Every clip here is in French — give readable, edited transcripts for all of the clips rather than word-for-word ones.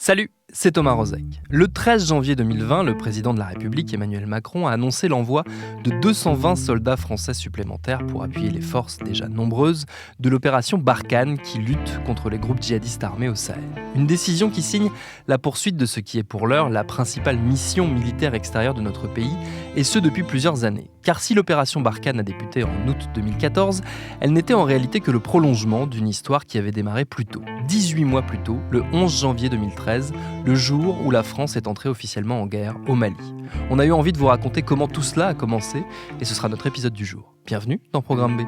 Salut, c'est Thomas Rozek. Le 13 janvier 2020, le président de la République, Emmanuel Macron, a annoncé l'envoi de 220 soldats français supplémentaires pour appuyer les forces déjà nombreuses de l'opération Barkhane qui lutte contre les groupes djihadistes armés au Sahel. Une décision qui signe la poursuite de ce qui est pour l'heure la principale mission militaire extérieure de notre pays, et ce depuis plusieurs années. Car si l'opération Barkhane a débuté en août 2014, elle n'était en réalité que le prolongement d'une histoire qui avait démarré plus tôt. 18 mois plus tôt, le 11 janvier 2013, le jour où la France est entrée officiellement en guerre au Mali. On a eu envie de vous raconter comment tout cela a commencé, et ce sera notre épisode du jour. Bienvenue dans Programme B.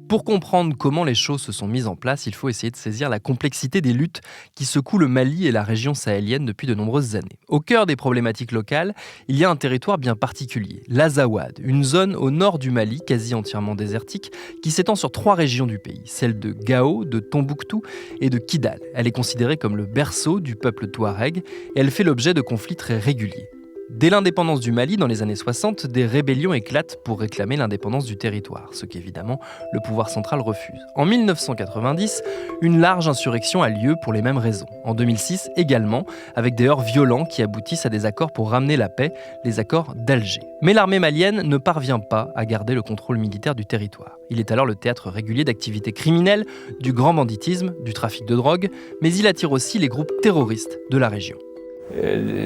Pour comprendre comment les choses se sont mises en place, il faut essayer de saisir la complexité des luttes qui secouent le Mali et la région sahélienne depuis de nombreuses années. Au cœur des problématiques locales, il y a un territoire bien particulier, l'Azawad, une zone au nord du Mali, quasi entièrement désertique, qui s'étend sur 3 régions du pays, celles de Gao, de Tombouctou et de Kidal. Elle est considérée comme le berceau du peuple touareg et elle fait l'objet de conflits très réguliers. Dès l'indépendance du Mali, dans les années 60, des rébellions éclatent pour réclamer l'indépendance du territoire, ce qu'évidemment le pouvoir central refuse. En 1990, une large insurrection a lieu pour les mêmes raisons. En 2006 également, avec des heurts violents qui aboutissent à des accords pour ramener la paix, les accords d'Alger. Mais l'armée malienne ne parvient pas à garder le contrôle militaire du territoire. Il est alors le théâtre régulier d'activités criminelles, du grand banditisme, du trafic de drogue, mais il attire aussi les groupes terroristes de la région.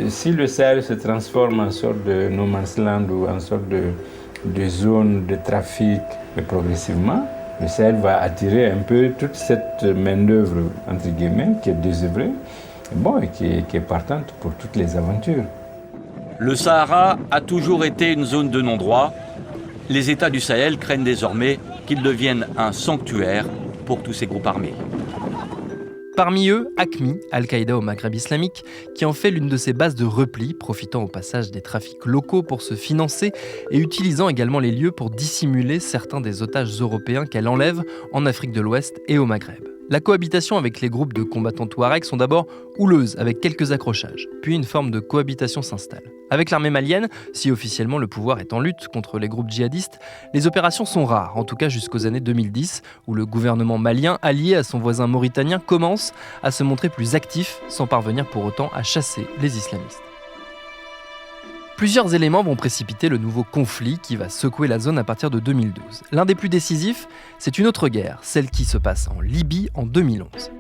Si le Sahel se transforme en sorte de no man's land ou en sorte de zone de trafic progressivement, le Sahel va attirer un peu toute cette main-d'œuvre, entre guillemets, qui est désœuvrée et qui est partante pour toutes les aventures. Le Sahara a toujours été une zone de non-droit. Les États du Sahel craignent désormais qu'il devienne un sanctuaire pour tous ces groupes armés. Parmi eux, AQMI, Al-Qaïda au Maghreb islamique, qui en fait l'une de ses bases de repli, profitant au passage des trafics locaux pour se financer et utilisant également les lieux pour dissimuler certains des otages européens qu'elle enlève en Afrique de l'Ouest et au Maghreb. La cohabitation avec les groupes de combattants touaregs sont d'abord houleuses, avec quelques accrochages. Puis une forme de cohabitation s'installe. Avec l'armée malienne, si officiellement le pouvoir est en lutte contre les groupes djihadistes, les opérations sont rares, en tout cas jusqu'aux années 2010, où le gouvernement malien, allié à son voisin mauritanien, commence à se montrer plus actif, sans parvenir pour autant à chasser les islamistes. Plusieurs éléments vont précipiter le nouveau conflit qui va secouer la zone à partir de 2012. L'un des plus décisifs, c'est une autre guerre, celle qui se passe en Libye en 2011.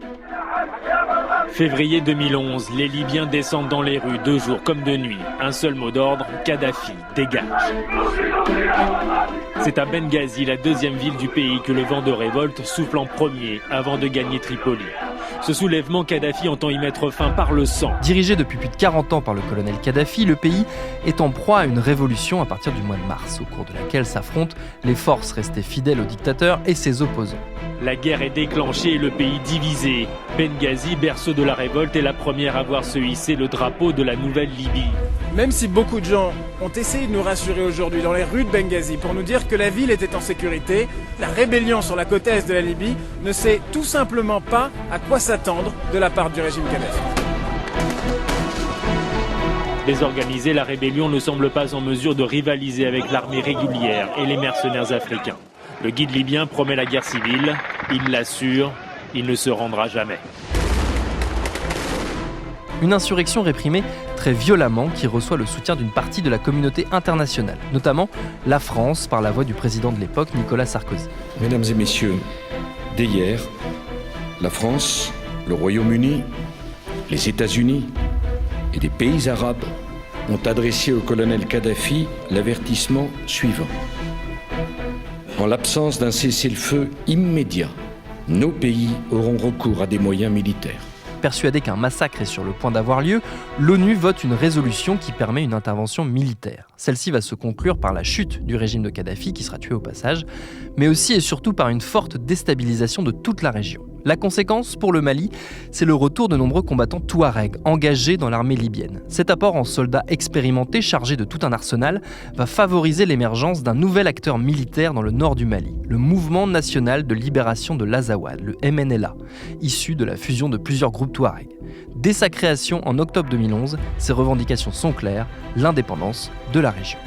Février 2011, les Libyens descendent dans les rues de jour comme de nuit. Un seul mot d'ordre, Kadhafi, dégage. C'est à Benghazi, la deuxième ville du pays, que le vent de révolte souffle en premier avant de gagner Tripoli. Ce soulèvement, Kadhafi entend y mettre fin par le sang. Dirigé depuis plus de 40 ans par le colonel Kadhafi, le pays est en proie à une révolution à partir du mois de mars, au cours de laquelle s'affrontent les forces restées fidèles au dictateur et ses opposants. La guerre est déclenchée et le pays divisé. Benghazi, berceau de la révolte, est la première à voir se hisser le drapeau de la nouvelle Libye. Même si beaucoup de gens ont essayé de nous rassurer aujourd'hui dans les rues de Benghazi pour nous dire que la ville était en sécurité, la rébellion sur la côte est de la Libye ne sait tout simplement pas à quoi s'attendre de la part du régime Kadhafi. Désorganisée, la rébellion ne semble pas en mesure de rivaliser avec l'armée régulière et les mercenaires africains. Le guide libyen promet la guerre civile, il l'assure, il ne se rendra jamais. Une insurrection réprimée très violemment qui reçoit le soutien d'une partie de la communauté internationale, notamment la France par la voix du président de l'époque, Nicolas Sarkozy. Mesdames et messieurs, dès hier, la France, le Royaume-Uni, les États-Unis et des pays arabes ont adressé au colonel Kadhafi l'avertissement suivant. En l'absence d'un cessez-le-feu immédiat, nos pays auront recours à des moyens militaires. Persuadé qu'un massacre est sur le point d'avoir lieu, l'ONU vote une résolution qui permet une intervention militaire. Celle-ci va se conclure par la chute du régime de Kadhafi, qui sera tué au passage, mais aussi et surtout par une forte déstabilisation de toute la région. La conséquence pour le Mali, c'est le retour de nombreux combattants touaregs engagés dans l'armée libyenne. Cet apport en soldats expérimentés chargés de tout un arsenal va favoriser l'émergence d'un nouvel acteur militaire dans le nord du Mali, le Mouvement national de libération de l'Azawad, le MNLA, issu de la fusion de plusieurs groupes touaregs. Dès sa création en octobre 2011, ses revendications sont claires, l'indépendance de la région.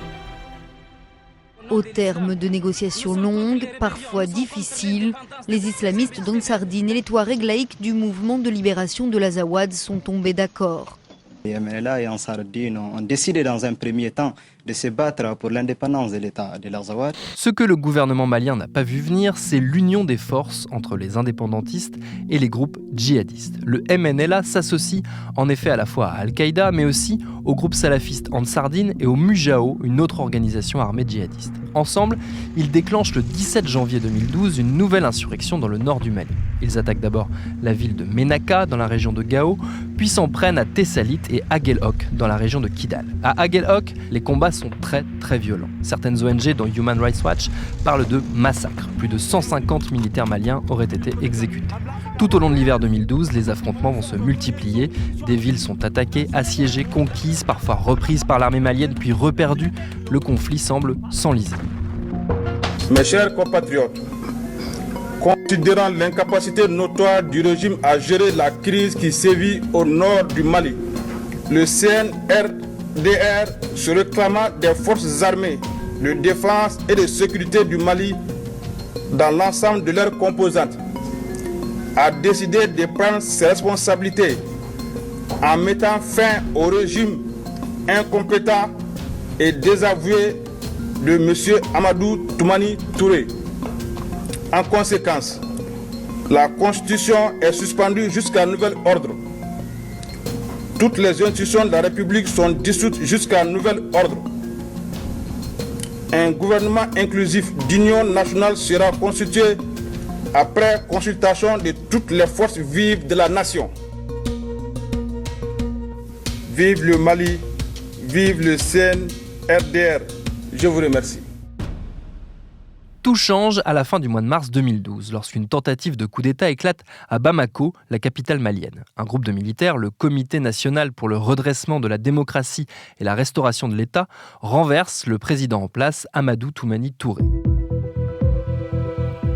Au terme de négociations longues, parfois difficiles, les islamistes d'Ansardine et les Touaregs laïcs du mouvement de libération de l'Azawad sont tombés d'accord. Les MNLA et Ansardine ont décidé dans un premier temps de se battre pour l'indépendance de l'État de l'Azawad. Ce que le gouvernement malien n'a pas vu venir, c'est l'union des forces entre les indépendantistes et les groupes djihadistes. Le MNLA s'associe en effet à la fois à Al-Qaïda, mais aussi au groupe salafiste Ansardine et au Mujao, une autre organisation armée djihadiste. Ensemble, ils déclenchent le 17 janvier 2012 une nouvelle insurrection dans le nord du Mali. Ils attaquent d'abord la ville de Ménaka, dans la région de Gao, puis s'en prennent à Tessalit et Aguelhok, dans la région de Kidal. À Aguelhok, les combats sont très violents. Certaines ONG, dont Human Rights Watch, parlent de massacres. Plus de 150 militaires maliens auraient été exécutés. Tout au long de l'hiver 2012, les affrontements vont se multiplier. Des villes sont attaquées, assiégées, conquises, parfois reprises par l'armée malienne, puis reperdues. Le conflit semble s'enliser. Mes chers compatriotes, considérant l'incapacité notoire du régime à gérer la crise qui sévit au nord du Mali, le CNRDR se réclamant des forces armées de défense et de sécurité du Mali dans l'ensemble de leurs composantes, a décidé de prendre ses responsabilités en mettant fin au régime incompétent et désavoué de M. Amadou Toumani Touré. En conséquence, la Constitution est suspendue jusqu'à nouvel ordre. Toutes les institutions de la République sont dissoutes jusqu'à nouvel ordre. Un gouvernement inclusif d'union nationale sera constitué après consultation de toutes les forces vives de la nation. Vive le Mali, vive le CNRDR. Je vous remercie. Tout change à la fin du mois de mars 2012, lorsqu'une tentative de coup d'État éclate à Bamako, la capitale malienne. Un groupe de militaires, le Comité national pour le redressement de la démocratie et la restauration de l'État, renverse le président en place, Amadou Toumani Touré.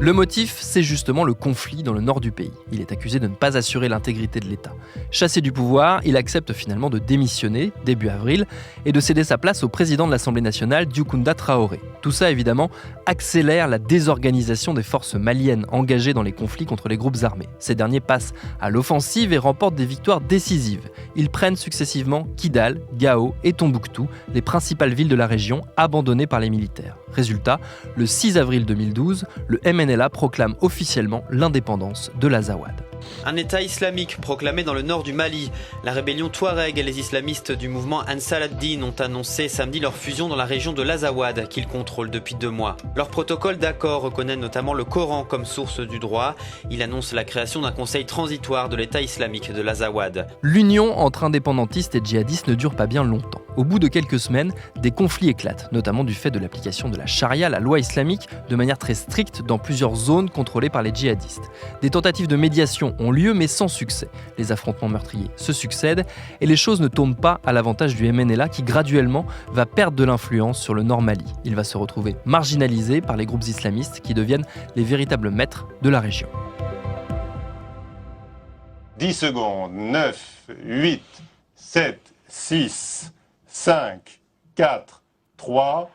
Le motif, c'est justement le conflit dans le nord du pays. Il est accusé de ne pas assurer l'intégrité de l'État. Chassé du pouvoir, il accepte finalement de démissionner, début avril, et de céder sa place au président de l'Assemblée nationale, Dioukunda Traoré. Tout ça, évidemment, accélère la désorganisation des forces maliennes engagées dans les conflits contre les groupes armés. Ces derniers passent à l'offensive et remportent des victoires décisives. Ils prennent successivement Kidal, Gao et Tombouctou, les principales villes de la région abandonnées par les militaires. Résultat, le 6 avril 2012, le MNLA proclame officiellement l'indépendance de l'Azawad. Un État islamique proclamé dans le nord du Mali. La rébellion Touareg et les islamistes du mouvement Ansar ad-Din ont annoncé samedi leur fusion dans la région de l'Azawad, qu'ils contrôlent depuis 2 mois. Leur protocole d'accord reconnaît notamment le Coran comme source du droit. Il annonce la création d'un conseil transitoire de l'État islamique de l'Azawad. L'union entre indépendantistes et djihadistes ne dure pas bien longtemps. Au bout de quelques semaines, des conflits éclatent, notamment du fait de l'application de la charia, la loi islamique, de manière très stricte dans plusieurs zones contrôlées par les djihadistes. Des tentatives de médiation ont lieu mais sans succès. Les affrontements meurtriers se succèdent et les choses ne tournent pas à l'avantage du MNLA qui graduellement va perdre de l'influence sur le nord Mali. Il va se retrouver marginalisé par les groupes islamistes qui deviennent les véritables maîtres de la région. 10 secondes, 9, 8, 7, 6, 5, 4, 3...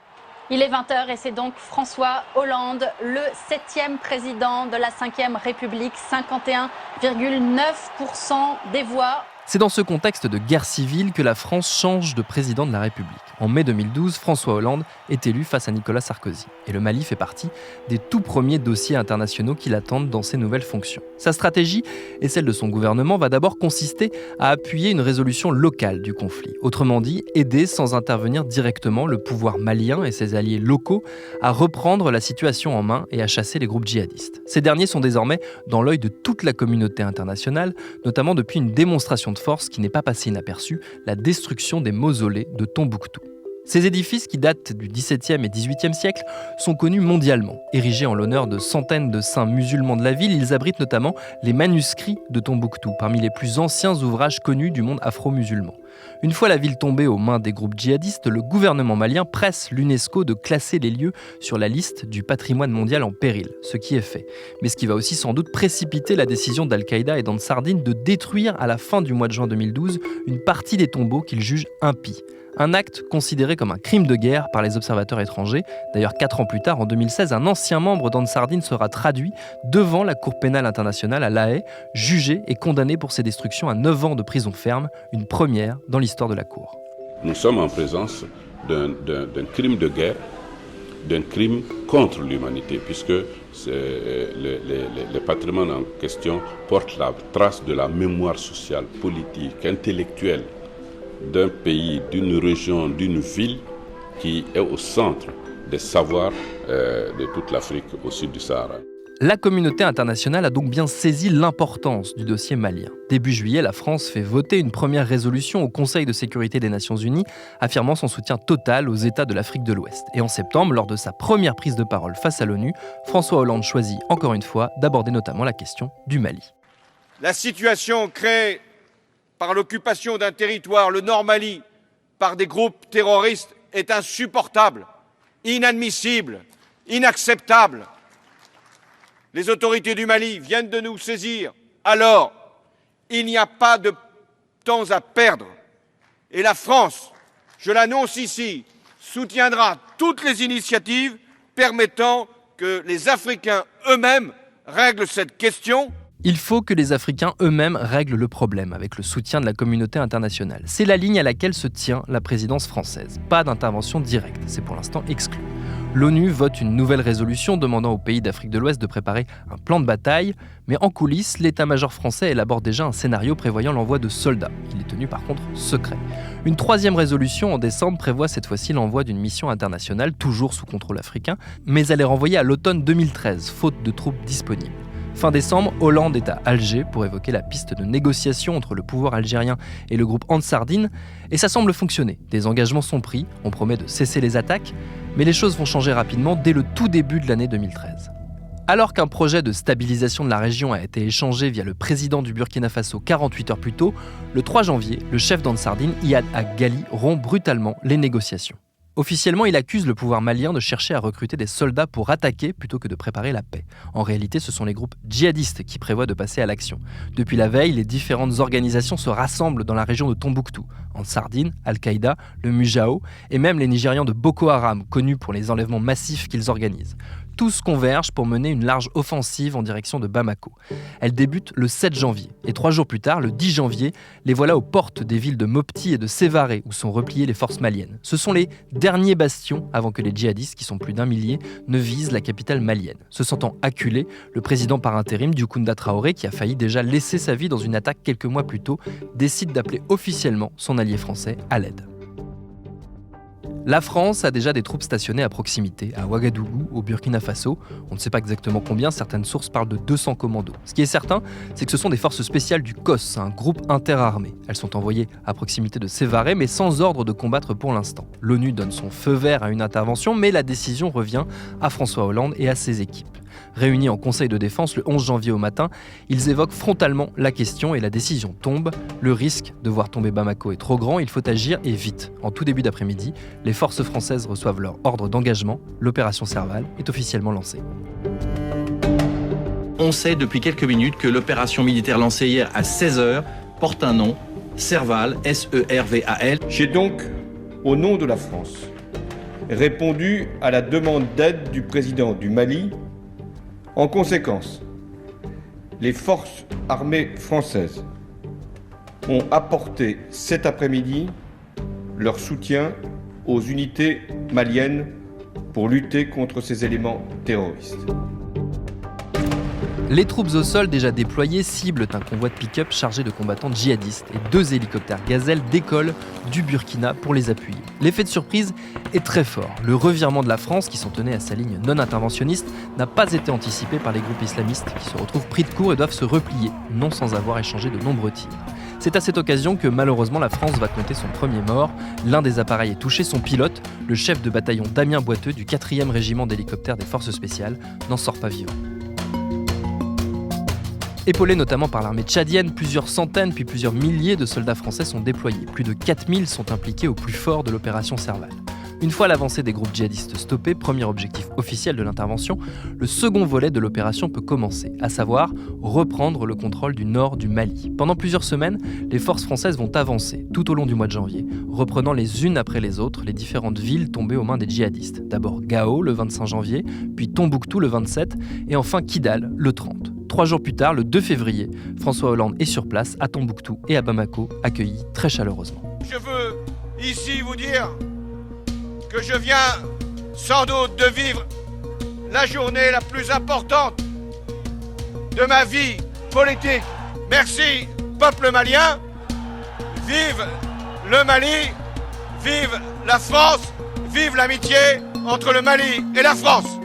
Il est 20h et c'est donc François Hollande, le 7e président de la 5e République, 51,9% des voix. C'est dans ce contexte de guerre civile que la France change de président de la République. En mai 2012, François Hollande est élu face à Nicolas Sarkozy. Et le Mali fait partie des tout premiers dossiers internationaux qui l'attendent dans ses nouvelles fonctions. Sa stratégie et celle de son gouvernement va d'abord consister à appuyer une résolution locale du conflit. Autrement dit, aider sans intervenir directement le pouvoir malien et ses alliés locaux à reprendre la situation en main et à chasser les groupes djihadistes. Ces derniers sont désormais dans l'œil de toute la communauté internationale, notamment depuis une démonstration de force qui n'est pas passée inaperçue, la destruction des mausolées de Tombouctou. Ces édifices, qui datent du XVIIe et XVIIIe siècle, sont connus mondialement. Érigés en l'honneur de centaines de saints musulmans de la ville, ils abritent notamment les manuscrits de Tombouctou, parmi les plus anciens ouvrages connus du monde afro-musulman. Une fois la ville tombée aux mains des groupes djihadistes, le gouvernement malien presse l'UNESCO de classer les lieux sur la liste du patrimoine mondial en péril, ce qui est fait. Mais ce qui va aussi sans doute précipiter la décision d'Al-Qaïda et d'Ansardine de détruire à la fin du mois de juin 2012 une partie des tombeaux qu'ils jugent impies. Un acte considéré comme un crime de guerre par les observateurs étrangers. D'ailleurs, 4 ans plus tard, en 2016, un ancien membre d'Ansardine sera traduit devant la Cour pénale internationale à La Haye, jugé et condamné pour ces destructions à 9 ans de prison ferme, une première dans l'histoire de la Cour. Nous sommes en présence d'un crime de guerre, d'un crime contre l'humanité, puisque le patrimoine en question porte la trace de la mémoire sociale, politique, intellectuelle d'un pays, d'une région, d'une ville qui est au centre des savoirs de toute l'Afrique au sud du Sahara. La communauté internationale a donc bien saisi l'importance du dossier malien. Début juillet, la France fait voter une première résolution au Conseil de sécurité des Nations Unies, affirmant son soutien total aux États de l'Afrique de l'Ouest. Et en septembre, lors de sa première prise de parole face à l'ONU, François Hollande choisit encore une fois d'aborder notamment la question du Mali. La situation créée par l'occupation d'un territoire, le Nord Mali, par des groupes terroristes est insupportable, inadmissible, inacceptable. Les autorités du Mali viennent de nous saisir. Alors, il n'y a pas de temps à perdre. Et la France, je l'annonce ici, soutiendra toutes les initiatives permettant que les Africains eux-mêmes règlent cette question. Il faut que les Africains eux-mêmes règlent le problème avec le soutien de la communauté internationale. C'est la ligne à laquelle se tient la présidence française. Pas d'intervention directe, c'est pour l'instant exclu. L'ONU vote une nouvelle résolution demandant aux pays d'Afrique de l'Ouest de préparer un plan de bataille, mais en coulisses, l'état-major français élabore déjà un scénario prévoyant l'envoi de soldats. Il est tenu par contre secret. Une troisième résolution en décembre prévoit cette fois-ci l'envoi d'une mission internationale, toujours sous contrôle africain, mais elle est renvoyée à l'automne 2013, faute de troupes disponibles. Fin décembre, Hollande est à Alger pour évoquer la piste de négociation entre le pouvoir algérien et le groupe Ansardine, et ça semble fonctionner. Des engagements sont pris, on promet de cesser les attaques, mais les choses vont changer rapidement dès le tout début de l'année 2013. Alors qu'un projet de stabilisation de la région a été échangé via le président du Burkina Faso 48 heures plus tôt, le 3 janvier, le chef d'Ansardine, Iyad Ag-Ghali, rompt brutalement les négociations. Officiellement, il accuse le pouvoir malien de chercher à recruter des soldats pour attaquer plutôt que de préparer la paix. En réalité, ce sont les groupes djihadistes qui prévoient de passer à l'action. Depuis la veille, les différentes organisations se rassemblent dans la région de Tombouctou. Ansardine, Al-Qaïda, le Mujao et même les Nigérians de Boko Haram, connus pour les enlèvements massifs qu'ils organisent. Tous convergent pour mener une large offensive en direction de Bamako. Elle débute le 7 janvier. Et 3 jours plus tard, le 10 janvier, les voilà aux portes des villes de Mopti et de Sévaré, où sont repliées les forces maliennes. Ce sont les derniers bastions avant que les djihadistes, qui sont plus d'1 millier, ne visent la capitale malienne. Se sentant acculé, le président par intérim, Dioukunda Traoré, qui a failli déjà laisser sa vie dans une attaque quelques mois plus tôt, décide d'appeler officiellement son allié français à l'aide. La France a déjà des troupes stationnées à proximité, à Ouagadougou, au Burkina Faso. On ne sait pas exactement combien, certaines sources parlent de 200 commandos. Ce qui est certain, c'est que ce sont des forces spéciales du COS, un groupe interarmé. Elles sont envoyées à proximité de Sévaré, mais sans ordre de combattre pour l'instant. L'ONU donne son feu vert à une intervention, mais la décision revient à François Hollande et à ses équipes. Réunis en Conseil de défense le 11 janvier au matin, ils évoquent frontalement la question et la décision tombe. Le risque de voir tomber Bamako est trop grand, il faut agir et vite. En tout début d'après-midi, les forces françaises reçoivent leur ordre d'engagement. L'opération Serval est officiellement lancée. On sait depuis quelques minutes que l'opération militaire lancée hier à 16h porte un nom, Serval, S-E-R-V-A-L. J'ai donc, au nom de la France, répondu à la demande d'aide du président du Mali. En conséquence, les forces armées françaises ont apporté cet après-midi leur soutien aux unités maliennes pour lutter contre ces éléments terroristes. Les troupes au sol déjà déployées ciblent un convoi de pick-up chargé de combattants djihadistes et 2 hélicoptères Gazelle décollent du Burkina pour les appuyer. L'effet de surprise est très fort. Le revirement de la France, qui s'en tenait à sa ligne non interventionniste, n'a pas été anticipé par les groupes islamistes qui se retrouvent pris de court et doivent se replier, non sans avoir échangé de nombreux tirs. C'est à cette occasion que malheureusement la France va compter son premier mort. L'un des appareils est touché, son pilote, le chef de bataillon Damien Boiteux du 4e régiment d'hélicoptères des forces spéciales, n'en sort pas vivant. Épaulés notamment par l'armée tchadienne, plusieurs centaines puis plusieurs milliers de soldats français sont déployés. Plus de 4000 sont impliqués au plus fort de l'opération Serval. Une fois l'avancée des groupes djihadistes stoppée, premier objectif officiel de l'intervention, le second volet de l'opération peut commencer, à savoir reprendre le contrôle du nord du Mali. Pendant plusieurs semaines, les forces françaises vont avancer tout au long du mois de janvier, reprenant les unes après les autres les différentes villes tombées aux mains des djihadistes. D'abord Gao le 25 janvier, puis Tombouctou le 27 et enfin Kidal le 30. 3 jours plus tard, le 2 février, François Hollande est sur place à Tombouctou et à Bamako, accueilli très chaleureusement. Je veux ici vous dire que je viens sans doute de vivre la journée la plus importante de ma vie politique. Merci, peuple malien. Vive le Mali, vive la France, vive l'amitié entre le Mali et la France.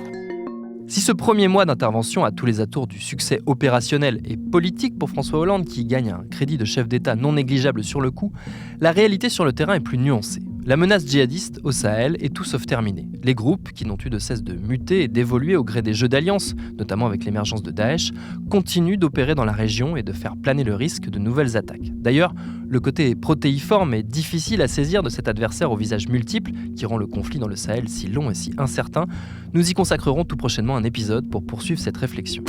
Si ce premier mois d'intervention a tous les atours du succès opérationnel et politique pour François Hollande, qui gagne un crédit de chef d'État non négligeable sur le coup, la réalité sur le terrain est plus nuancée. La menace djihadiste au Sahel est tout sauf terminée. Les groupes, qui n'ont eu de cesse de muter et d'évoluer au gré des jeux d'alliance, notamment avec l'émergence de Daesh, continuent d'opérer dans la région et de faire planer le risque de nouvelles attaques. D'ailleurs, le côté protéiforme et difficile à saisir de cet adversaire au visage multiple, qui rend le conflit dans le Sahel si long et si incertain, nous y consacrerons tout prochainement un épisode pour poursuivre cette réflexion.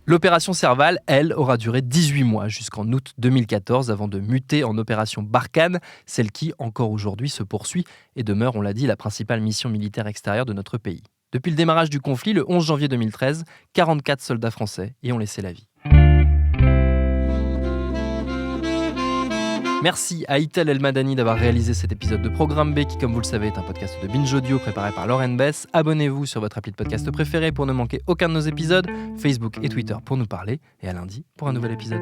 L'opération Serval, elle, aura duré 18 mois jusqu'en août 2014 avant de muter en opération Barkhane, celle qui, encore aujourd'hui, se poursuit et demeure, on l'a dit, la principale mission militaire extérieure de notre pays. Depuis le démarrage du conflit, le 11 janvier 2013, 44 soldats français y ont laissé la vie. Merci à Itel El-Madani d'avoir réalisé cet épisode de Programme B qui, comme vous le savez, est un podcast de Binge Audio préparé par Lauren Bess. Abonnez-vous sur votre appli de podcast préféré pour ne manquer aucun de nos épisodes, Facebook et Twitter pour nous parler, et à lundi pour un nouvel épisode.